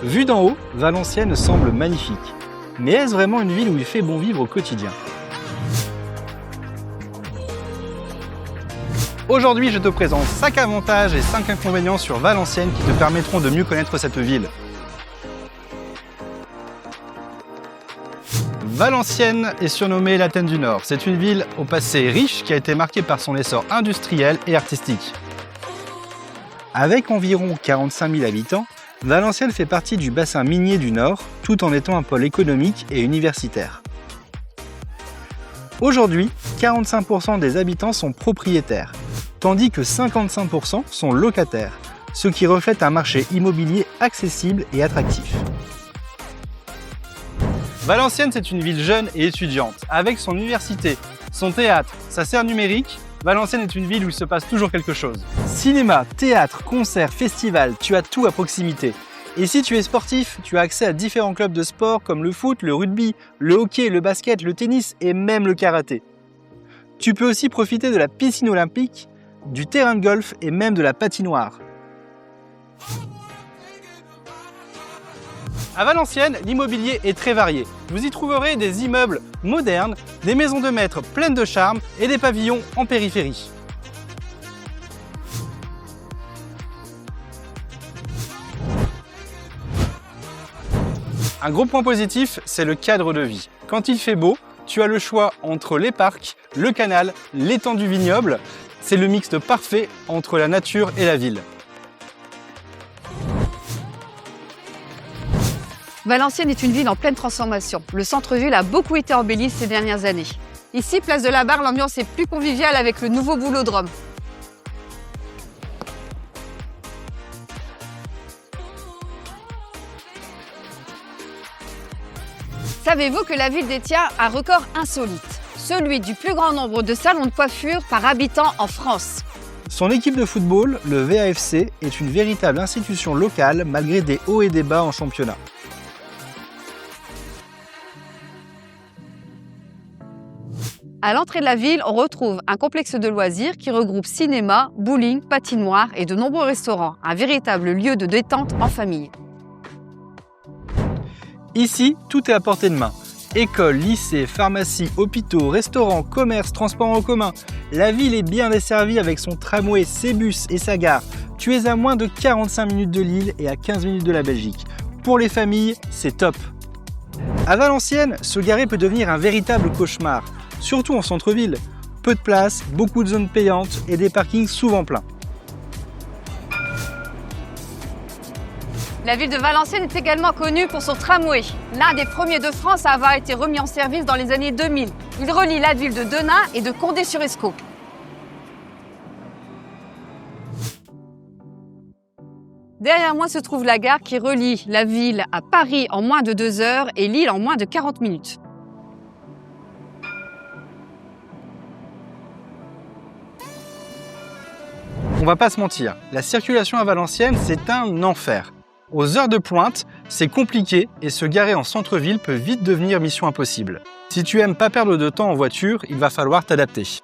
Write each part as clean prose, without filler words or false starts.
Vue d'en haut, Valenciennes semble magnifique. Mais est-ce vraiment une ville où il fait bon vivre au quotidien? Aujourd'hui, je te présente 5 avantages et 5 inconvénients sur Valenciennes qui te permettront de mieux connaître cette ville. Valenciennes est surnommée l'Athènes du Nord. C'est une ville au passé riche qui a été marquée par son essor industriel et artistique. Avec environ 45 000 habitants, Valenciennes fait partie du bassin minier du Nord, tout en étant un pôle économique et universitaire. Aujourd'hui, 45% des habitants sont propriétaires, tandis que 55% sont locataires, ce qui reflète un marché immobilier accessible et attractif. Valenciennes, c'est une ville jeune et étudiante. Avec son université, son théâtre, sa serre numérique, Valenciennes est une ville où il se passe toujours quelque chose. Cinéma, théâtre, concerts, festivals, tu as tout à proximité. Et si tu es sportif, tu as accès à différents clubs de sport comme le foot, le rugby, le hockey, le basket, le tennis et même le karaté. Tu peux aussi profiter de la piscine olympique, du terrain de golf et même de la patinoire. À Valenciennes, l'immobilier est très varié. Vous y trouverez des immeubles modernes, des maisons de maître pleines de charme et des pavillons en périphérie. Un gros point positif, c'est le cadre de vie. Quand il fait beau, tu as le choix entre les parcs, le canal, l'étang du vignoble. C'est le mixte parfait entre la nature et la ville. Valenciennes est une ville en pleine transformation. Le centre-ville a beaucoup été embelli ces dernières années. Ici, place de la Barre, l'ambiance est plus conviviale avec le nouveau boulodrome. Savez-vous que la ville détient un record insolite, celui du plus grand nombre de salons de coiffure par habitant en France? Son équipe de football, le VAFC, est une véritable institution locale malgré des hauts et des bas en championnat. À l'entrée de la ville, on retrouve un complexe de loisirs qui regroupe cinéma, bowling, patinoire et de nombreux restaurants, un véritable lieu de détente en famille. Ici, tout est à portée de main. Écoles, lycées, pharmacies, hôpitaux, restaurants, commerces, transports en commun. La ville est bien desservie avec son tramway, ses bus et sa gare. Tu es à moins de 45 minutes de Lille et à 15 minutes de la Belgique. Pour les familles, c'est top. À Valenciennes, se garer peut devenir un véritable cauchemar. Surtout en centre-ville. Peu de place, beaucoup de zones payantes et des parkings souvent pleins. La ville de Valenciennes est également connue pour son tramway, l'un des premiers de France à avoir été remis en service dans les années 2000. Il relie la ville de Denain et de Condé-sur-Escaut. Derrière moi se trouve la gare qui relie la ville à Paris en moins de 2 heures et Lille en moins de 40 minutes. On va pas se mentir, la circulation à Valenciennes, c'est un enfer. Aux heures de pointe, c'est compliqué et se garer en centre-ville peut vite devenir mission impossible. Si tu aimes pas perdre de temps en voiture, il va falloir t'adapter.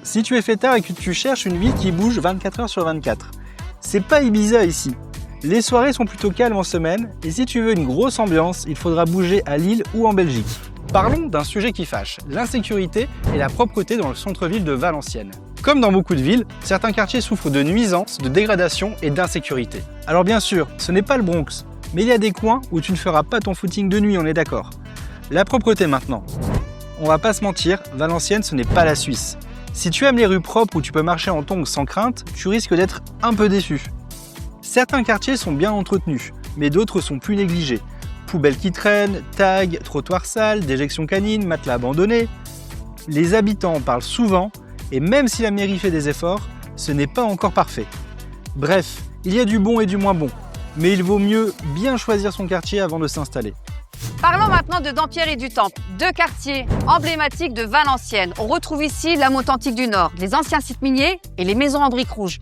Si tu es fêtard et que tu cherches une ville qui bouge 24 heures sur 24, c'est pas Ibiza ici. Les soirées sont plutôt calmes en semaine et si tu veux une grosse ambiance, il faudra bouger à Lille ou en Belgique. Parlons d'un sujet qui fâche, l'insécurité et la propreté dans le centre-ville de Valenciennes. Comme dans beaucoup de villes, certains quartiers souffrent de nuisances, de dégradation et d'insécurité. Alors bien sûr, ce n'est pas le Bronx, mais il y a des coins où tu ne feras pas ton footing de nuit, on est d'accord. La propreté maintenant. On va pas se mentir, Valenciennes ce n'est pas la Suisse. Si tu aimes les rues propres où tu peux marcher en tongs sans crainte, tu risques d'être un peu déçu. Certains quartiers sont bien entretenus, mais d'autres sont plus négligés. Poubelles qui traînent, tags, trottoirs sales, déjections canines, matelas abandonnés. Les habitants en parlent souvent, et même si la mairie fait des efforts, ce n'est pas encore parfait. Bref, il y a du bon et du moins bon, mais il vaut mieux bien choisir son quartier avant de s'installer. Parlons maintenant de Dampierre et du Temple, 2 quartiers emblématiques de Valenciennes. On retrouve ici la motte antique du Nord, les anciens sites miniers et les maisons en briques rouges.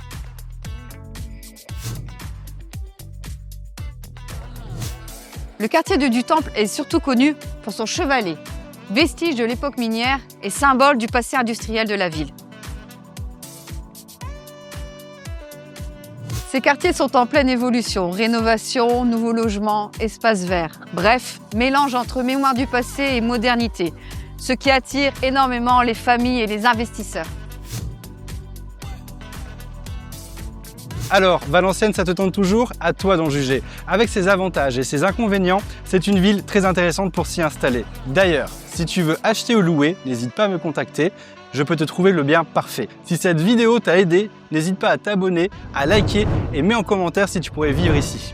Le quartier du Temple est surtout connu pour son chevalet, vestige de l'époque minière et symbole du passé industriel de la ville. Ces quartiers sont en pleine évolution, rénovation, nouveaux logements, espaces verts. Bref, mélange entre mémoire du passé et modernité, ce qui attire énormément les familles et les investisseurs. Alors, Valenciennes, ça te tente toujours? À toi d'en juger. Avec ses avantages et ses inconvénients, c'est une ville très intéressante pour s'y installer. D'ailleurs, si tu veux acheter ou louer, n'hésite pas à me contacter. Je peux te trouver le bien parfait. Si cette vidéo t'a aidé, n'hésite pas à t'abonner, à liker et mets en commentaire si tu pourrais vivre ici.